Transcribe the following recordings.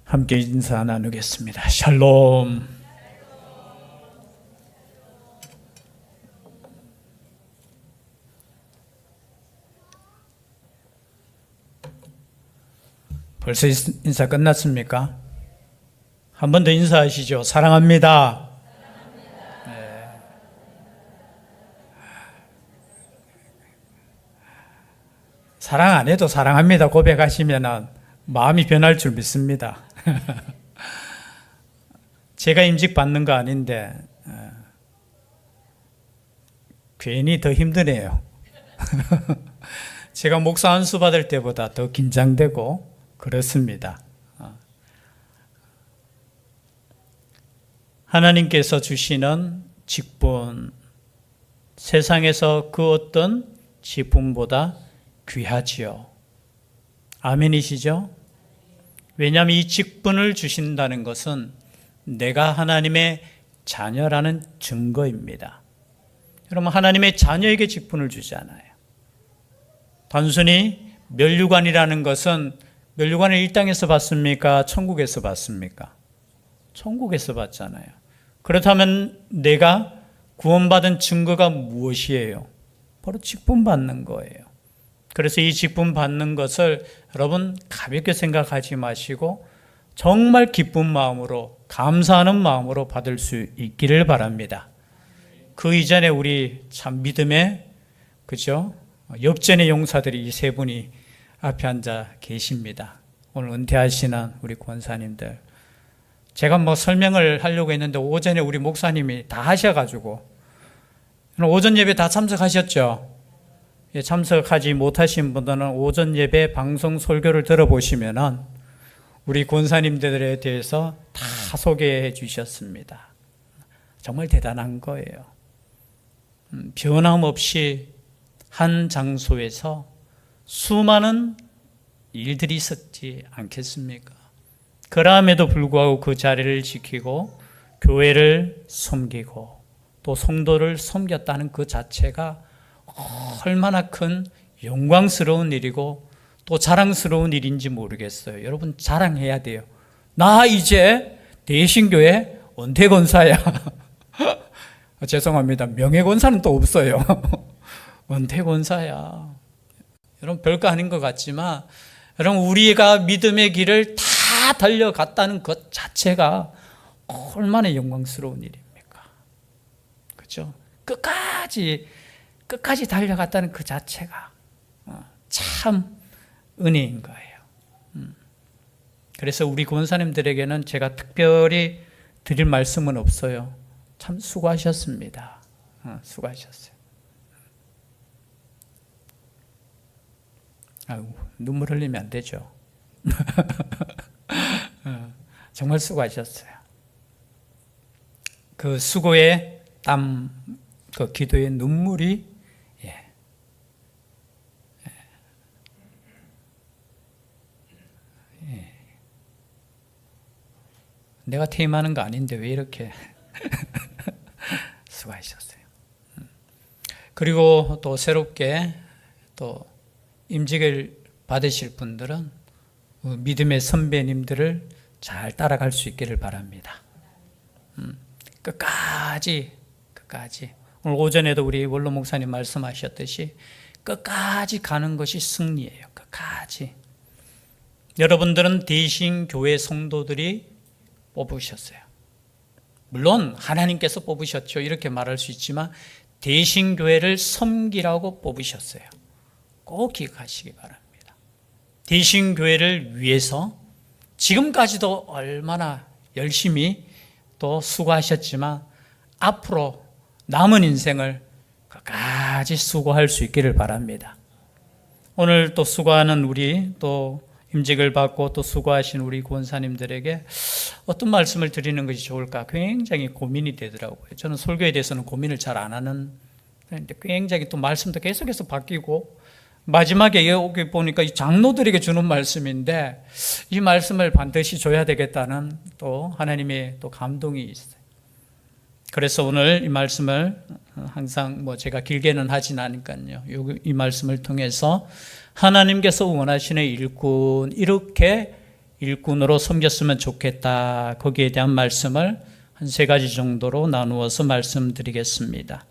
함께 인사 나누겠습니다. 샬롬. 벌써 인사 끝났습니까? 한 번 더 인사하시죠. 사랑합니다. 네. 사랑 안 해도 사랑합니다 고백하시면 마음이 변할 줄 믿습니다. 제가 임직 받는 거 아닌데 괜히 더 힘드네요. 제가 목사 안수 받을 때보다 더 긴장되고 그렇습니다. 하나님께서 주시는 직분, 세상에서 그 어떤 직분보다 귀하지요. 아멘이시죠? 왜냐하면 이 직분을 주신다는 것은 내가 하나님의 자녀라는 증거입니다. 여러분, 하나님의 자녀에게 직분을 주지 않아요. 단순히 면류관이라는 것은 면류관을 이 땅에서 받습니까? 천국에서 받습니까? 천국에서 받잖아요. 그렇다면 내가 구원받은 증거가 무엇이에요? 바로 직분 받는 거예요. 그래서 이 직분 받는 것을 여러분 가볍게 생각하지 마시고 정말 기쁜 마음으로, 감사하는 마음으로 받을 수 있기를 바랍니다. 그 이전에 우리 참 믿음의, 그죠? 역전의 용사들이 이 세 분이 앞에 앉아 계십니다. 오늘 은퇴하시는 우리 권사님들. 제가 설명을 하려고 했는데 오전에 우리 목사님이 다 하셔가지고, 오전 예배 다 참석하셨죠? 참석하지 못하신 분들은 오전 예배 방송 설교를 들어보시면 우리 권사님들에 대해서 다 소개해 주셨습니다. 정말 대단한 거예요. 변함없이 한 장소에서 수많은 일들이 있었지 않겠습니까? 그럼에도 불구하고 그 자리를 지키고 교회를 섬기고 또 성도를 섬겼다는 그 자체가 얼마나 큰 영광스러운 일이고 또 자랑스러운 일인지 모르겠어요. 여러분 자랑해야 돼요. 나 이제 대신교회 은퇴권사야. 죄송합니다. 명예권사는 또 없어요. 은퇴권사야. 여러분 별거 아닌 것 같지만 여러분 우리가 믿음의 길을 다 달려갔다는 것 자체가 얼마나 영광스러운 일입니까? 그렇죠? 끝까지 달려갔다는 그 자체가 참 은혜인 거예요. 그래서 우리 권사님들에게는 제가 특별히 드릴 말씀은 없어요. 참 수고하셨습니다. 수고하셨어요. 눈물 흘리면 안 되죠. 정말 수고하셨어요. 그 수고의 땀, 그 기도의 눈물이 내가 퇴임하는 거 아닌데 왜 이렇게 수고하셨어요. 그리고 또 새롭게 또 임직을 받으실 분들은 믿음의 선배님들을 잘 따라갈 수 있기를 바랍니다. 끝까지 오늘 오전에도 우리 원로 목사님 말씀하셨듯이 끝까지 가는 것이 승리예요. 끝까지. 여러분들은 대신교회 성도들이 뽑으셨어요. 물론 하나님께서 뽑으셨죠. 이렇게 말할 수 있지만 대신교회를 섬기라고 뽑으셨어요. 꼭 기억하시기 바랍니다. 대신교회를 위해서 지금까지도 얼마나 열심히 또 수고하셨지만 앞으로 남은 인생을 끝까지 수고할 수 있기를 바랍니다. 오늘 또 수고하는 우리 또 임직을 받고 또 수고하신 우리 권사님들에게 어떤 말씀을 드리는 것이 좋을까 굉장히 고민이 되더라고요. 저는 설교에 대해서는 고민을 잘 안 하는, 굉장히 또 말씀도 계속해서 바뀌고 마지막에 여기 보니까 이 장로들에게 주는 말씀인데 이 말씀을 반드시 줘야 되겠다는 또 하나님의 또 감동이 있어요. 그래서 오늘 이 말씀을 항상 제가 길게는 하진 않으니까요. 이 말씀을 통해서 하나님께서 원하시는 일꾼, 이렇게 일꾼으로 섬겼으면 좋겠다. 거기에 대한 말씀을 한 3가지 정도로 나누어서 말씀드리겠습니다.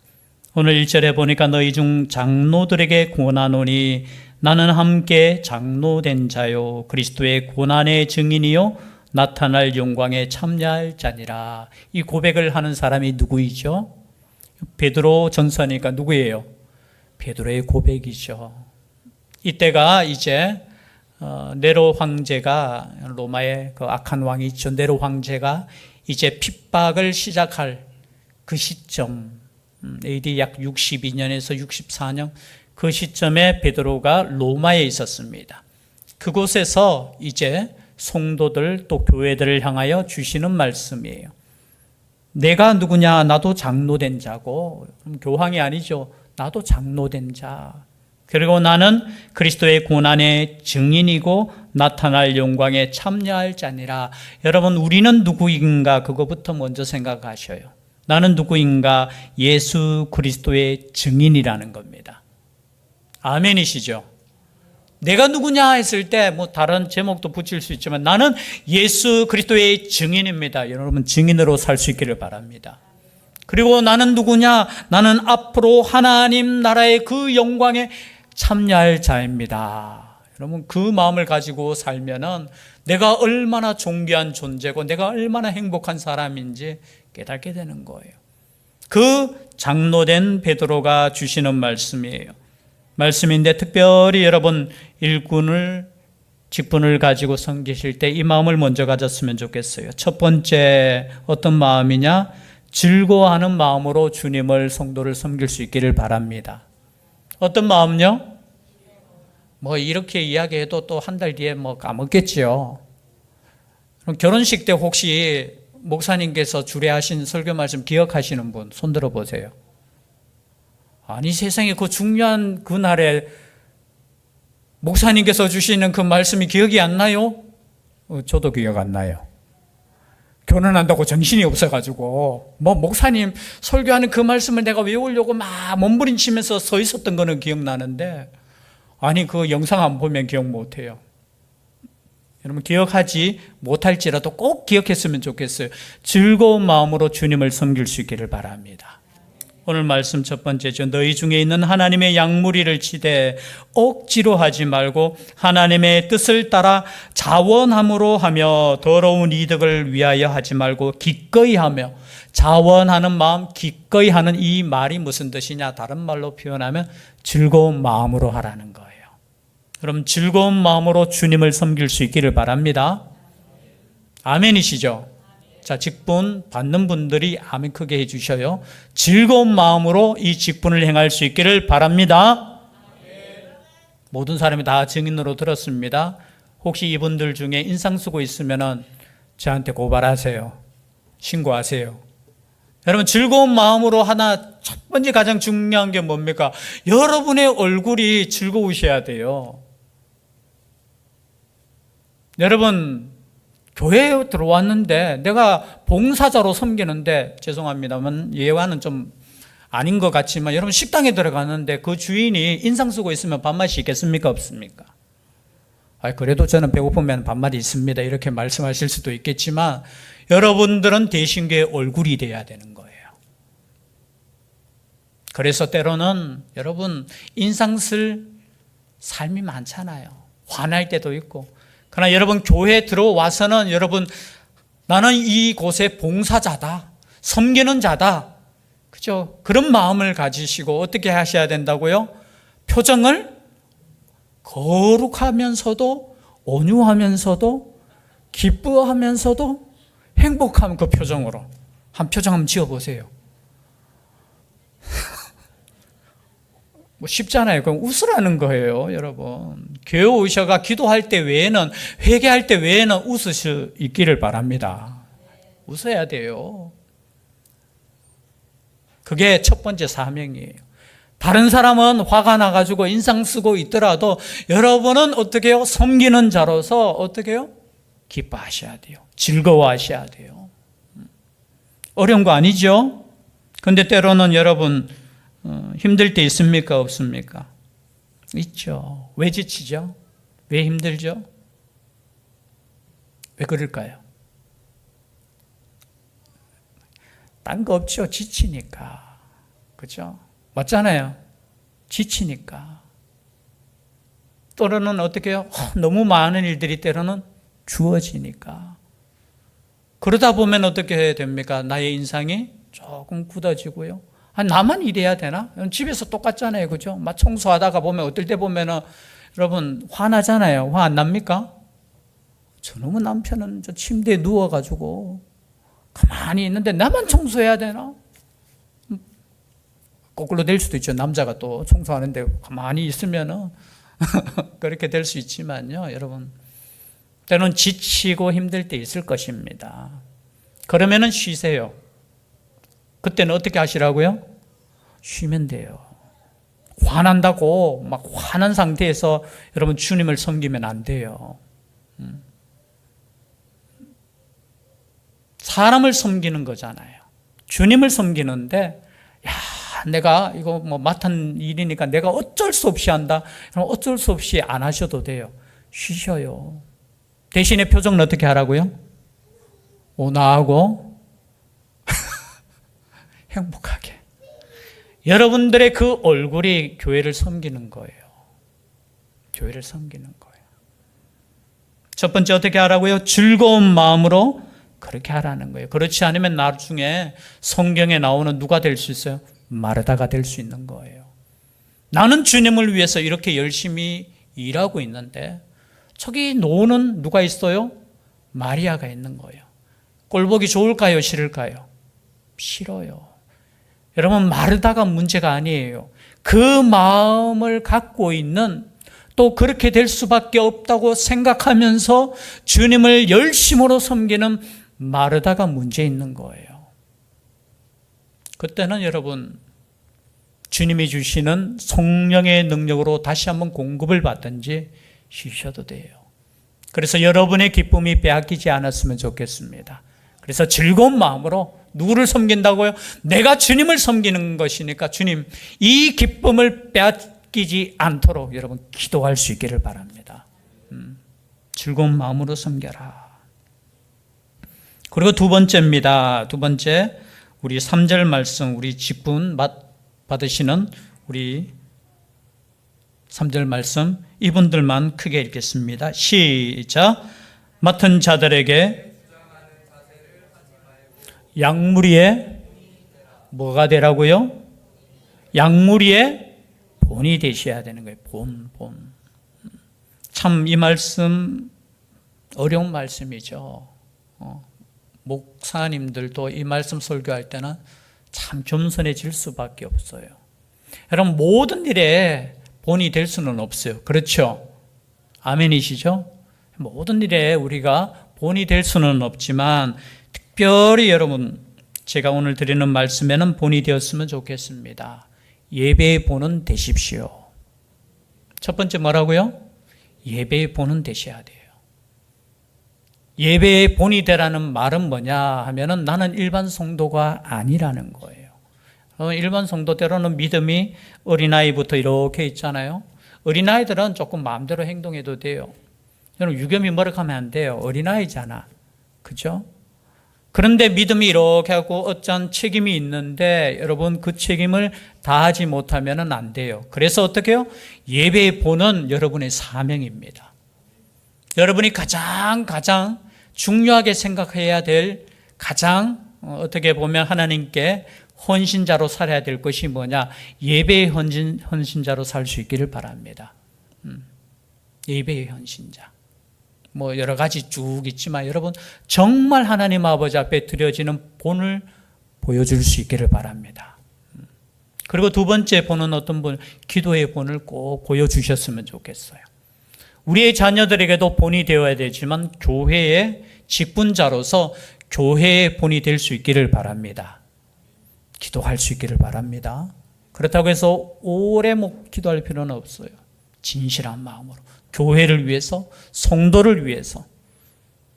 오늘 1절에 보니까 너희 중 장로들에게 권하노니 나는 함께 장로된 자요 그리스도의 고난의 증인이요 나타날 영광에 참여할 자니라. 이 고백을 하는 사람이 누구이죠? 베드로 전서니까 누구예요? 베드로의 고백이죠. 이때가 이제 네로 황제가, 로마의 그 악한 왕이 있죠. 네로 황제가 이제 핍박을 시작할 그 시점, AD 약 62년에서 64년 그 시점에 베드로가 로마에 있었습니다. 그곳에서 이제 성도들 또 교회들을 향하여 주시는 말씀이에요. 내가 누구냐? 나도 장로된 자고, 교황이 아니죠. 나도 장로된 자. 그리고 나는 그리스도의 고난의 증인이고 나타날 영광에 참여할 자니라. 여러분, 우리는 누구인가? 그거부터 먼저 생각하셔요. 나는 누구인가? 예수 그리스도의 증인이라는 겁니다. 아멘이시죠? 내가 누구냐 했을 때 뭐 다른 제목도 붙일 수 있지만 나는 예수 그리스도의 증인입니다. 여러분, 증인으로 살 수 있기를 바랍니다. 그리고 나는 누구냐? 나는 앞으로 하나님 나라의 그 영광에 참여할 자입니다. 여러분, 그 마음을 가지고 살면은 내가 얼마나 존귀한 존재고 내가 얼마나 행복한 사람인지 깨닫게 되는 거예요. 그 장로된 베드로가 주시는 말씀이에요. 말씀인데 특별히 여러분 일꾼을 직분을 가지고 섬기실 때 이 마음을 먼저 가졌으면 좋겠어요. 첫 번째 어떤 마음이냐? 즐거워하는 마음으로 주님을 성도를 섬길 수 있기를 바랍니다. 어떤 마음요? 뭐 이렇게 이야기해도 또 한 달 뒤에 뭐 까먹겠지요. 그럼 결혼식 때 혹시 목사님께서 주례하신 설교 말씀 기억하시는 분 손 들어 보세요. 아니, 세상에 그 중요한 그날에 목사님께서 주시는 그 말씀이 기억이 안 나요? 저도 기억 안 나요. 결혼한다고 정신이 없어가지고 뭐 목사님 설교하는 그 말씀을 내가 외우려고 막 몸부림치면서 서 있었던 거는 기억나는데, 아니 그 영상 안 보면 기억 못해요. 여러분, 기억하지 못할지라도 꼭 기억했으면 좋겠어요. 즐거운 마음으로 주님을 섬길 수 있기를 바랍니다. 오늘 말씀 첫 번째죠. 너희 중에 있는 하나님의 양무리를 치되 억지로 하지 말고 하나님의 뜻을 따라 자원함으로 하며 더러운 이득을 위하여 하지 말고 기꺼이 하며. 자원하는 마음, 기꺼이 하는 이 말이 무슨 뜻이냐? 다른 말로 표현하면 즐거운 마음으로 하라는 거예요. 그럼 즐거운 마음으로 주님을 섬길 수 있기를 바랍니다. 아멘이시죠? 자, 직분 받는 분들이 아멘 크게 해주셔요. 즐거운 마음으로 이 직분을 행할 수 있기를 바랍니다. 모든 사람이 다 증인으로 들었습니다. 혹시 이분들 중에 인상 쓰고 있으면 저한테 고발하세요. 신고하세요. 여러분, 즐거운 마음으로 하나, 첫 번째 가장 중요한 게 뭡니까? 여러분의 얼굴이 즐거우셔야 돼요. 여러분, 교회에 들어왔는데 내가 봉사자로 섬기는데, 죄송합니다만 예화는 좀 아닌 것 같지만, 여러분 식당에 들어가는데 그 주인이 인상 쓰고 있으면 밥맛이 있겠습니까? 없습니까? 그래도 저는 배고프면 밥맛이 있습니다, 이렇게 말씀하실 수도 있겠지만, 여러분들은 대신교의 얼굴이 돼야 되는 거예요. 그래서 때로는 여러분 인상 쓸 삶이 많잖아요. 화날 때도 있고. 그러나 여러분 교회에 들어와서는 여러분, 나는 이곳의 봉사자다, 섬기는 자다, 그죠? 그런 마음을 가지시고 어떻게 하셔야 된다고요? 표정을 거룩하면서도 온유하면서도 기뻐하면서도 행복한 그 표정으로 한 표정 한번 지어보세요. 뭐 쉽잖아요. 그럼 웃으라는 거예요, 여러분. 교회 오셔가 기도할 때 외에는, 회개할 때 외에는 웃을 수 있기를 바랍니다. 웃어야 돼요. 그게 첫 번째 사명이에요. 다른 사람은 화가 나가지고 인상 쓰고 있더라도 여러분은 어떻게 해요? 섬기는 자로서 어떻게 해요? 기뻐하셔야 돼요. 즐거워하셔야 돼요. 어려운 거 아니죠? 근데 때로는 여러분 힘들 때 있습니까? 없습니까? 있죠. 왜 지치죠? 왜 힘들죠? 왜 그럴까요? 딴 거 없죠. 지치니까. 그죠? 맞잖아요. 지치니까. 또는 어떻게 해요? 너무 많은 일들이 때로는 주어지니까. 그러다 보면 어떻게 해야 됩니까? 나의 인상이 조금 굳어지고요. 나만 이래야 되나? 집에서 똑같잖아요. 그죠? 막 청소하다가 보면 어떨 때 보면은 여러분 화나잖아요. 화 안 납니까? 저놈의 남편은 저 침대에 누워가지고 가만히 있는데 나만 청소해야 되나? 거꾸로 될 수도 있죠. 남자가 또 청소하는데 가만히 있으면은 그렇게 될 수 있지만요. 여러분, 때로는 지치고 힘들 때 있을 것입니다. 그러면은 쉬세요. 그때는 어떻게 하시라고요? 쉬면 돼요. 화난다고 막 화난 상태에서 여러분 주님을 섬기면 안 돼요. 사람을 섬기는 거잖아요. 주님을 섬기는데, 야, 내가 이거 뭐 맡은 일이니까 내가 어쩔 수 없이 한다. 그럼 어쩔 수 없이 안 하셔도 돼요. 쉬셔요. 대신에 표정은 어떻게 하라고요? 온화하고 행복하게. 여러분들의 그 얼굴이 교회를 섬기는 거예요. 교회를 섬기는 거예요. 첫 번째 어떻게 하라고요? 즐거운 마음으로 그렇게 하라는 거예요. 그렇지 않으면 나중에 성경에 나오는 누가 될 수 있어요? 마르다가 될 수 있는 거예요. 나는 주님을 위해서 이렇게 열심히 일하고 있는데 저기 노는 누가 있어요? 마리아가 있는 거예요. 꼴보기 좋을까요? 싫을까요? 싫어요. 여러분, 마르다가 문제가 아니에요. 그 마음을 갖고 있는, 또 그렇게 될 수밖에 없다고 생각하면서 주님을 열심으로 섬기는 마르다가 문제 있는 거예요. 그때는 여러분, 주님이 주시는 성령의 능력으로 다시 한번 공급을 받든지 쉬셔도 돼요. 그래서 여러분의 기쁨이 빼앗기지 않았으면 좋겠습니다. 그래서 즐거운 마음으로 누구를 섬긴다고요? 내가 주님을 섬기는 것이니까 주님, 이 기쁨을 빼앗기지 않도록 여러분 기도할 수 있기를 바랍니다. 즐거운 마음으로 섬겨라. 그리고 두 번째입니다. 두 번째, 우리 3절 말씀, 우리 직분 받으시는 우리 3절 말씀, 이분들만 크게 읽겠습니다. 시작. 맡은 자들에게 양무리의 뭐가 되라고요? 양무리의 본이 되셔야 되는 거예요. 본. 참 이 말씀 어려운 말씀이죠. 목사님들도 이 말씀 설교할 때는 참 겸손해질 수밖에 없어요. 여러분, 모든 일에 본이 될 수는 없어요. 그렇죠? 아멘이시죠? 모든 일에 우리가 본이 될 수는 없지만 특별히 여러분, 제가 오늘 드리는 말씀에는 본이 되었으면 좋겠습니다. 예배의 본은 되십시오. 첫 번째 뭐라고요? 예배의 본은 되셔야 돼요. 예배의 본이 되라는 말은 뭐냐 하면은 나는 일반 성도가 아니라는 거예요. 일반 성도대로는 믿음이 어린아이부터 이렇게 있잖아요. 어린아이들은 조금 마음대로 행동해도 돼요. 여러분, 유겸이 뭐라고 하면 안 돼요. 어린아이잖아. 그죠? 그런데 믿음이 이렇게 하고 어떤 책임이 있는데 여러분 그 책임을 다하지 못하면 안 돼요. 그래서 어떻게 해요? 예배의 본은 여러분의 사명입니다. 여러분이 가장 중요하게 생각해야 될, 가장 어떻게 보면 하나님께 헌신자로 살아야 될 것이 뭐냐? 예배의 헌신자로 살 수 있기를 바랍니다. 예배의 헌신자. 뭐 여러 가지 쭉 있지만 여러분 정말 하나님 아버지 앞에 드려지는 본을 보여줄 수 있기를 바랍니다. 그리고 두 번째 본은 어떤 본? 기도의 본을 꼭 보여주셨으면 좋겠어요. 우리의 자녀들에게도 본이 되어야 되지만 교회의 직분자로서 교회의 본이 될 수 있기를 바랍니다. 기도할 수 있기를 바랍니다. 그렇다고 해서 오래 기도할 필요는 없어요. 진실한 마음으로 교회를 위해서, 성도를 위해서.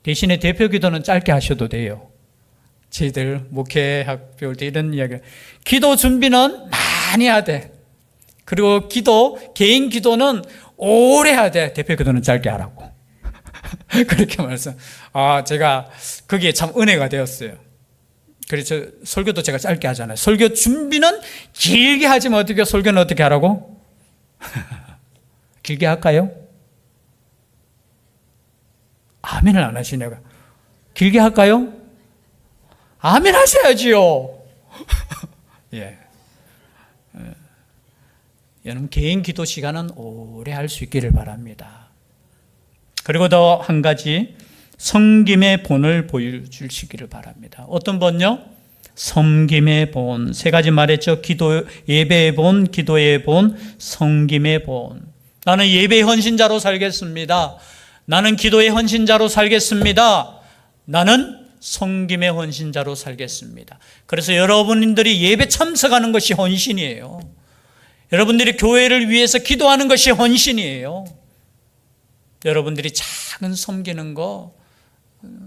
대신에 대표 기도는 짧게 하셔도 돼요. 저희들 목회학 배울 때 이런 이야기를, 기도 준비는 많이 해야 돼. 그리고 개인 기도는 오래 해야 돼. 대표 기도는 짧게 하라고. 그렇게 말씀. 제가 거기에 참 은혜가 되었어요. 그래서 설교도 제가 짧게 하잖아요. 설교 준비는 길게 하지만 어떻게 설교는 어떻게 하라고? 길게 할까요? 아멘을 안 하시네요. 길게 할까요? 아멘 하셔야지요. 예. 여러분 개인 기도 시간은 오래 할 수 있기를 바랍니다. 그리고 더 한 가지 섬김의 본을 보여주시기를 바랍니다. 어떤 본요? 섬김의 본. 세 가지 말했죠. 기도, 예배의 본, 기도의 본, 섬김의 본. 나는 예배의 헌신자로 살겠습니다. 나는 기도의 헌신자로 살겠습니다. 나는 섬김의 헌신자로 살겠습니다. 그래서 여러분들이 예배 참석하는 것이 헌신이에요. 여러분들이 교회를 위해서 기도하는 것이 헌신이에요. 여러분들이 작은 섬기는 거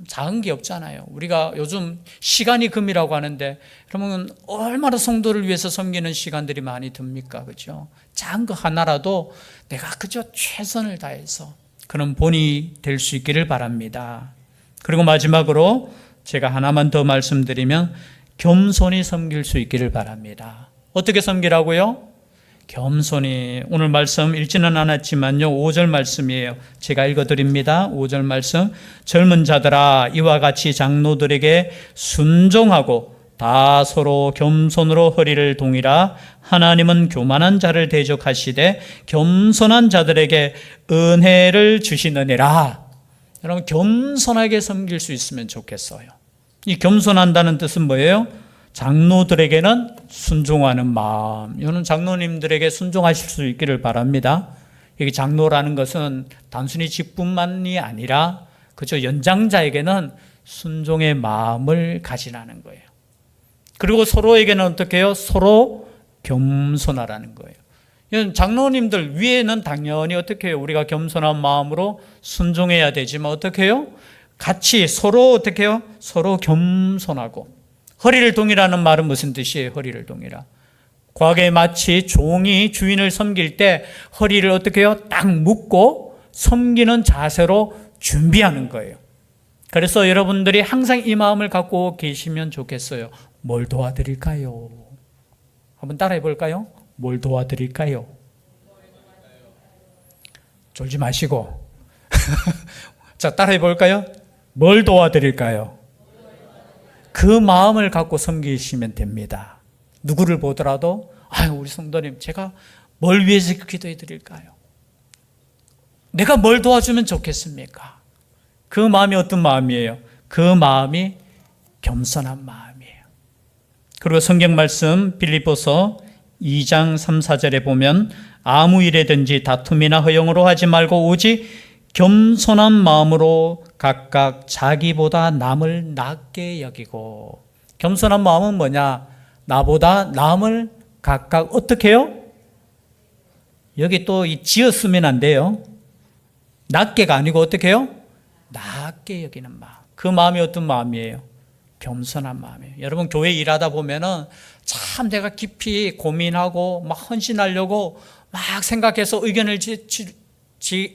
작은 게 없잖아요. 우리가 요즘 시간이 금이라고 하는데 그러면 얼마나 성도를 위해서 섬기는 시간들이 많이 듭니까? 그죠? 작은 거 하나라도 내가 그저 최선을 다해서 그런 본이 될 수 있기를 바랍니다. 그리고 마지막으로 제가 하나만 더 말씀드리면 겸손히 섬길 수 있기를 바랍니다. 어떻게 섬기라고요? 겸손히. 오늘 말씀 읽지는 않았지만요 5절 말씀이에요. 제가 읽어드립니다. 5절 말씀. 젊은 자들아 이와 같이 장로들에게 순종하고 다 서로 겸손으로 허리를 동이라. 하나님은 교만한 자를 대적하시되 겸손한 자들에게 은혜를 주시느니라. 여러분 겸손하게 섬길 수 있으면 좋겠어요. 이 겸손한다는 뜻은 뭐예요? 장로들에게는 순종하는 마음. 이거는 장로님들에게 순종하실 수 있기를 바랍니다. 여기 장로라는 것은 단순히 직분만이 아니라 그저 연장자에게는 순종의 마음을 가지라는 거예요. 그리고 서로에게는 어떻게 해요? 서로 겸손하라는 거예요. 이건 장로님들 위에는 당연히 어떻게 해요? 우리가 겸손한 마음으로 순종해야 되지만 어떻게 해요? 같이 서로 어떻게 해요? 서로 겸손하고. 허리를 동이라는 말은 무슨 뜻이에요? 허리를 동이라. 과거에 마치 종이 주인을 섬길 때 허리를 어떻게 해요? 딱 묶고 섬기는 자세로 준비하는 거예요. 그래서 여러분들이 항상 이 마음을 갖고 계시면 좋겠어요. 뭘 도와드릴까요? 한번 따라해 볼까요? 뭘 도와드릴까요? 졸지 마시고. 자, 따라해 볼까요? 뭘 도와드릴까요? 그 마음을 갖고 섬기시면 됩니다. 누구를 보더라도 우리 성도님 제가 뭘 위해서 기도해 드릴까요? 내가 뭘 도와주면 좋겠습니까? 그 마음이 어떤 마음이에요? 그 마음이 겸손한 마음이에요. 그리고 성경 말씀 빌립보서 2장 3, 4절에 보면 아무 일에든지 다툼이나 허용으로 하지 말고 오직 겸손한 마음으로 각각 자기보다 남을 낮게 여기고. 겸손한 마음은 뭐냐? 나보다 남을 각각 어떻게 해요? 여기 또 지어 쓰면 안 돼요. 낮게가 아니고 어떻게 해요? 낮게 여기는 마음. 그 마음이 어떤 마음이에요? 겸손한 마음이에요. 여러분 교회 일하다 보면은 참 내가 깊이 고민하고 막 헌신하려고 막 생각해서 의견을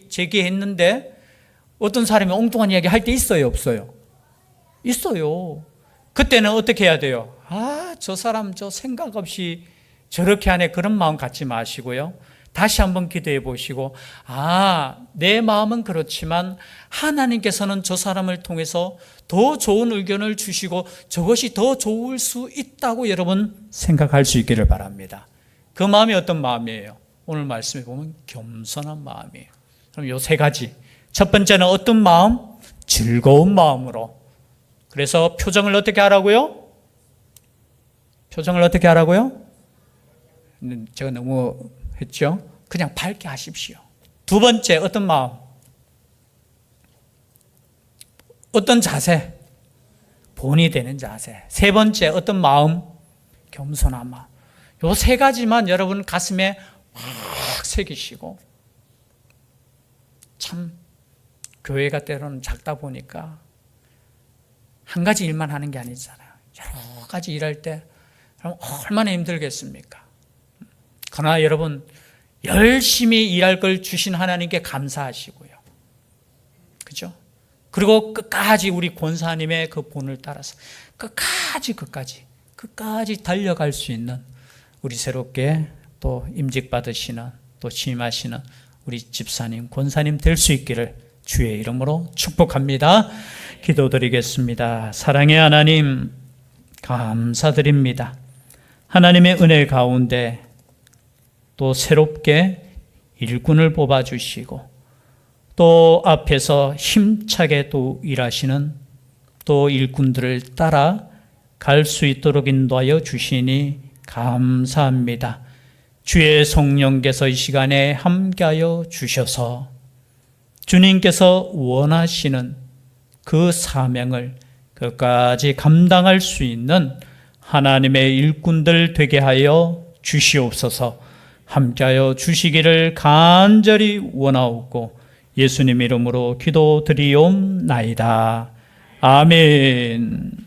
제기했는데 어떤 사람이 엉뚱한 이야기 할 때 있어요, 없어요? 있어요. 그때는 어떻게 해야 돼요? 저 사람 저 생각 없이 저렇게 하네. 그런 마음 갖지 마시고요. 다시 한번 기도해 보시고 내 마음은 그렇지만 하나님께서는 저 사람을 통해서 더 좋은 의견을 주시고 저것이 더 좋을 수 있다고 여러분 생각할 수 있기를 바랍니다. 그 마음이 어떤 마음이에요? 오늘 말씀에 보면 겸손한 마음이에요. 그럼 요 세 가지. 첫 번째는 어떤 마음? 즐거운 마음으로. 그래서 표정을 어떻게 하라고요? 표정을 어떻게 하라고요? 제가 너무 했죠? 그냥 밝게 하십시오. 두 번째 어떤 마음? 어떤 자세? 본이 되는 자세. 세 번째 어떤 마음? 겸손한 마음. 요 세 가지만 여러분 가슴에 확 새기시고. 참 교회가 때로는 작다 보니까 한 가지 일만 하는 게 아니잖아요. 여러 가지 일할 때 얼마나 힘들겠습니까? 그러나 여러분 열심히 일할 걸 주신 하나님께 감사하시고요. 그죠? 그리고 끝까지 우리 권사님의 그 본을 따라서 끝까지 달려갈 수 있는 우리 새롭게 또 임직받으시는 또 취임하시는 우리 집사님, 권사님 될 수 있기를 주의 이름으로 축복합니다. 기도드리겠습니다. 사랑의 하나님, 감사드립니다. 하나님의 은혜 가운데 또 새롭게 일꾼을 뽑아주시고 또 앞에서 힘차게 또 일하시는 또 일꾼들을 따라 갈 수 있도록 인도하여 주시니 감사합니다. 주의 성령께서 이 시간에 함께하여 주셔서 주님께서 원하시는 그 사명을 끝까지 감당할 수 있는 하나님의 일꾼들 되게 하여 주시옵소서. 함께하여 주시기를 간절히 원하옵고 예수님 이름으로 기도드리옵나이다. 아멘.